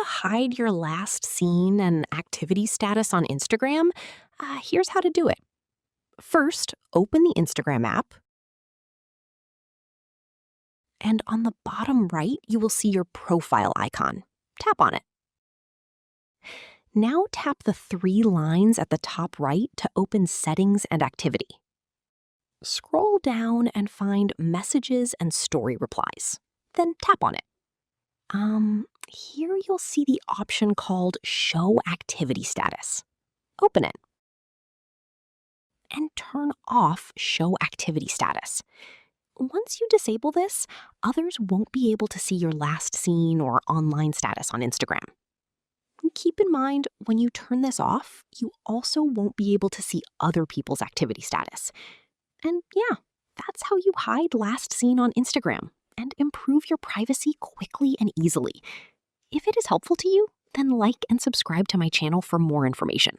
to hide your last seen and activity status on Instagram, here's how to do it. First, open the Instagram app. And on the bottom right, you will see your profile icon. Tap on it. Now tap the 3 lines at the top right to open Settings and Activity. Scroll down and find Messages and Story Replies. Then tap on it. Here you'll see the option called Show Activity Status. Open it. And turn off Show Activity Status. Once you disable this, others won't be able to see your last seen or online status on Instagram. Keep in mind, when you turn this off, you also won't be able to see other people's activity status. And yeah, that's how you hide last seen on Instagram and improve your privacy quickly and easily. If it is helpful to you, then like and subscribe to my channel for more information.